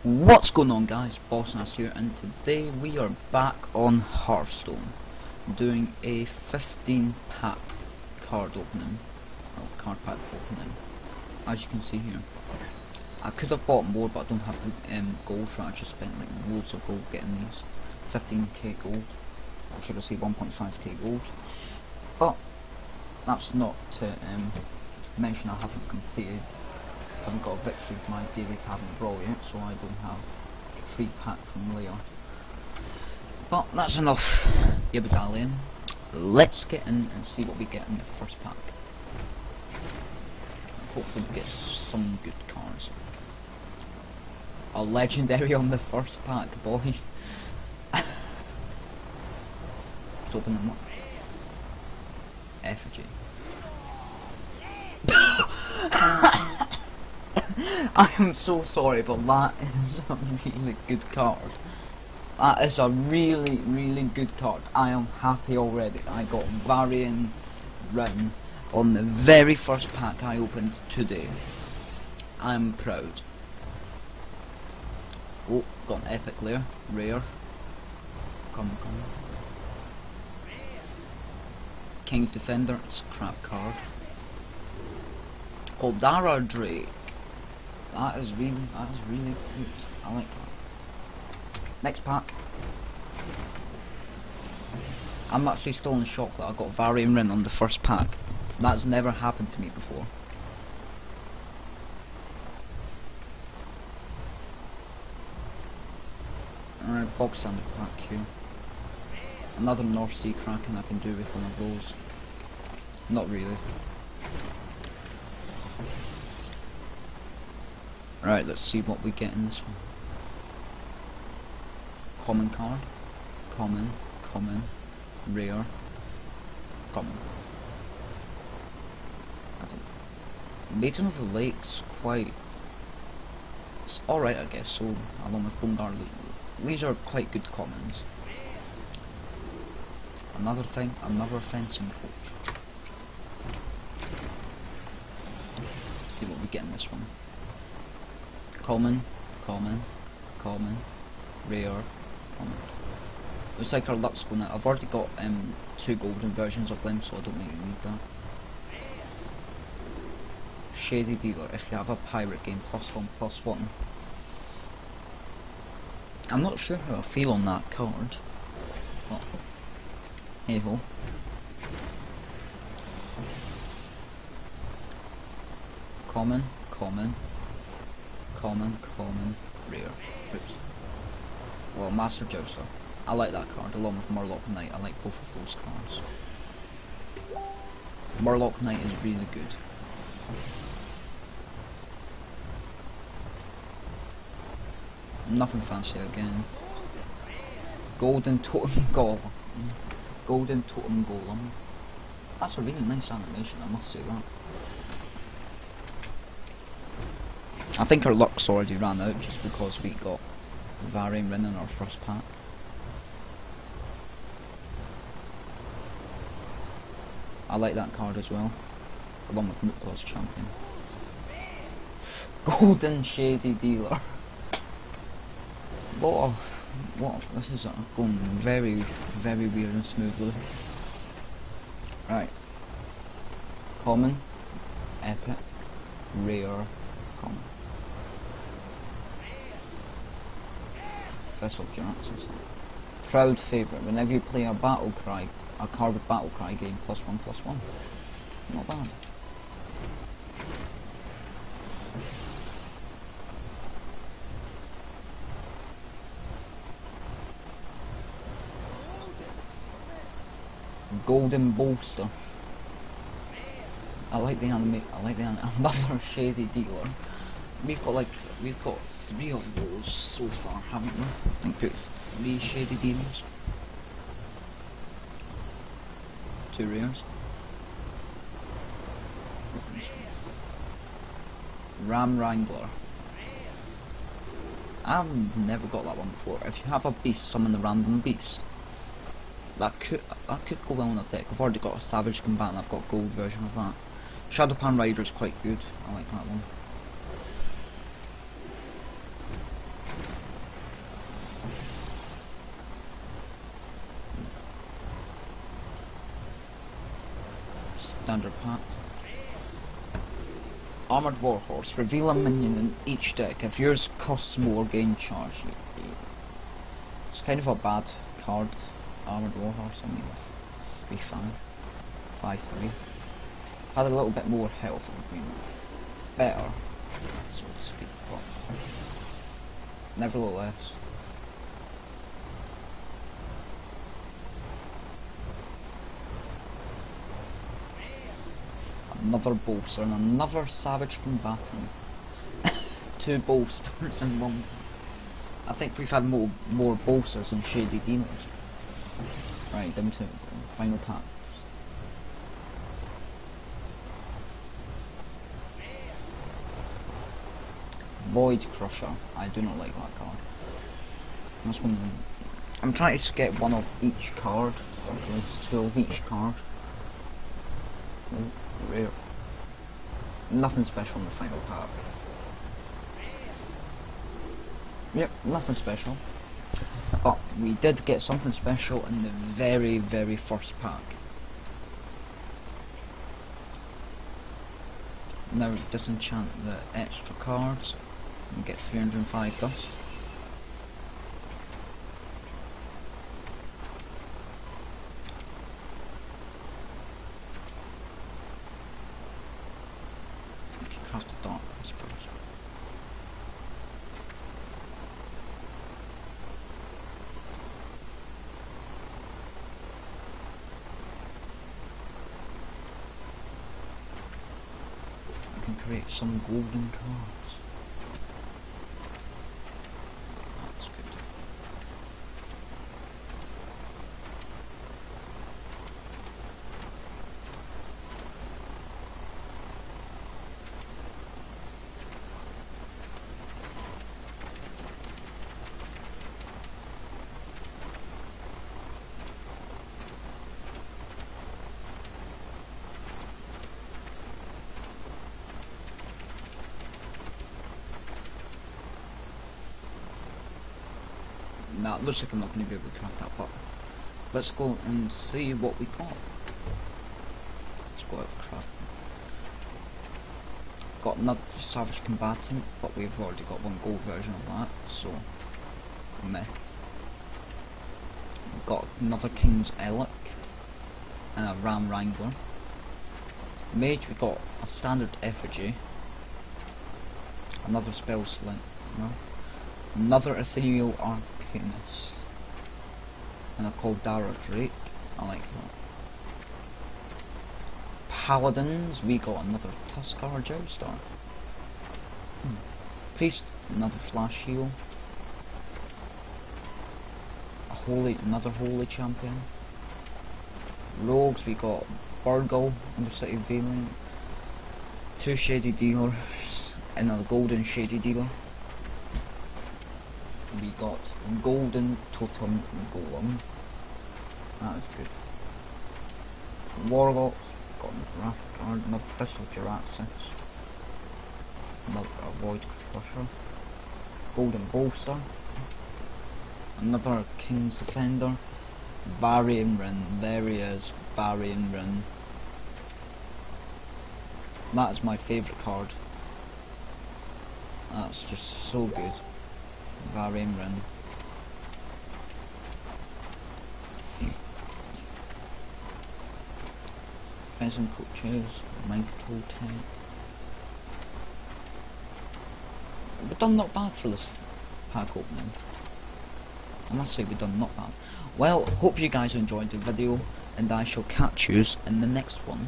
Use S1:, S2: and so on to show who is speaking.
S1: What's going on, guys? Bossnass here, and today we are back on Hearthstone doing a 15 pack card opening, well, card pack opening, as you can see here. I could have bought more, but I don't have the gold for it. I just spent like loads of gold getting these 15k gold, or should I say 1.5k gold. But that's not to mention I haven't haven't got a victory with my daily tavern brawl yet, so I don't have a free pack from Leah. But that's enough yibbidallying. Let's get in and see what we get in the first pack. Hopefully we get some good cards. A legendary on the first pack, boys. Let's open them up. Effigy. I am so sorry, but that is a really good card. That is a really, really good card. I am happy already. I got Varian Rin on the very first pack I opened today. I'm proud. Oh, got an epic there. Rare. Come on, come on. King's Defender. It's a crap card. Goldara Drake. That is really good. I like that. Next pack. I'm actually still in shock that I got Varian Rin on the first pack. That's never happened to me before. Alright, bog standard pack here. Another North Sea Kraken I can do with one of those. Not really. Right, let's see what we get in this one. Common card. Common. Common. Rare. Common. Maiden of the Lake's quite... It's alright, I guess, so along with Bungar, these are quite good commons. Another thing, another fencing coach. Let's see what we get in this one. Common, common, common, rare, common. Looks like our luck's going out. I've already got 2 golden versions of them, so I don't really need that. Shady Dealer. If you have a pirate game, +1/+1. I'm not sure how I feel on that card. Oh. Hey ho. Common, common. Common, common, rare. Oops. Well, Master Jouster. I like that card, along with Murloc Knight. I like both of those cards. Murloc Knight is really good. Nothing fancy again. Golden Totem Golem. Golden Totem Golem. That's a really nice animation, I must say that. I think our luck's already ran out just because we got Varian Rin in our first pack. I like that card as well, along with Mooklaw's Champion. Golden Shady Dealer. What? This is going very, very weird and smoothly. Right. Common, epic, rare, common. Fist of Giants. Crowd favourite. Whenever you play a battle cry, a card with battle cry game, +1/+1. Not bad. Golden Bolster. I like the another Shady Dealer. We've got 3 of those so far, haven't we? I think about 3 Shady Dealers. 2 rares. Ram Wrangler. I've never got that one before. If you have a beast, summon the random beast. That could go well on a deck. I've already got a Savage Combatant, I've got a gold version of that. Shadowpan Rider is quite good, I like that one. Standard pack. Armored Warhorse. Reveal a minion in each deck. If yours costs more, gain charge. It's kind of a bad card. Armored Warhorse. I mean, it's 3-5. 5-3. If I had a little bit more health, it would be better, so to speak, but nevertheless. Another bolster and another savage combatant. 2 bolsters in one. I think we've had more bolsters than shady dealers. Right, down to final pack. Void Crusher. I do not like that card. That's one. I'm trying to get one of each card, or at least 2 of each card. Rare. Nothing special in the final pack. Yep, nothing special. But we did get something special in the very, very first pack. Now disenchant the extra cards and get 305 dust. You can craft a dark, I suppose. I can create some golden cards. That's good. Nah, it looks like I'm not going to be able to craft that, but let's go and see what we got. Let's go out of crafting. Got another Savage Combatant, but we've already got one gold version of that, so meh. Got another King's Elk and a Ram Wrangler. Mage, we got a standard Effigy, another Spell Slinger, another Ethereal Arcanist, and a Caldara Drake. I like that. Paladins, we got another Tuskar Joustar. Priest, another Flash Heal. Another Holy Champion. Rogues, we got Burgle, Undercity Valiant, 2 Shady Dealers, another Golden Shady Dealer. We got Golden Totem Golem. That is good. Warlocks, got another Wrath card, another Thistle Jaraxxus, another Void Crusher, Golden Bolster, another King's Defender, Varian Rin. There he is, Varian Rin. That is my favourite card. That's just so good. Varian Rin. Fencing Coaches, Mind Control Tank. We've done not bad for this pack opening. I must say we've done not bad. Well, hope you guys enjoyed the video, and I shall catch yous in the next one.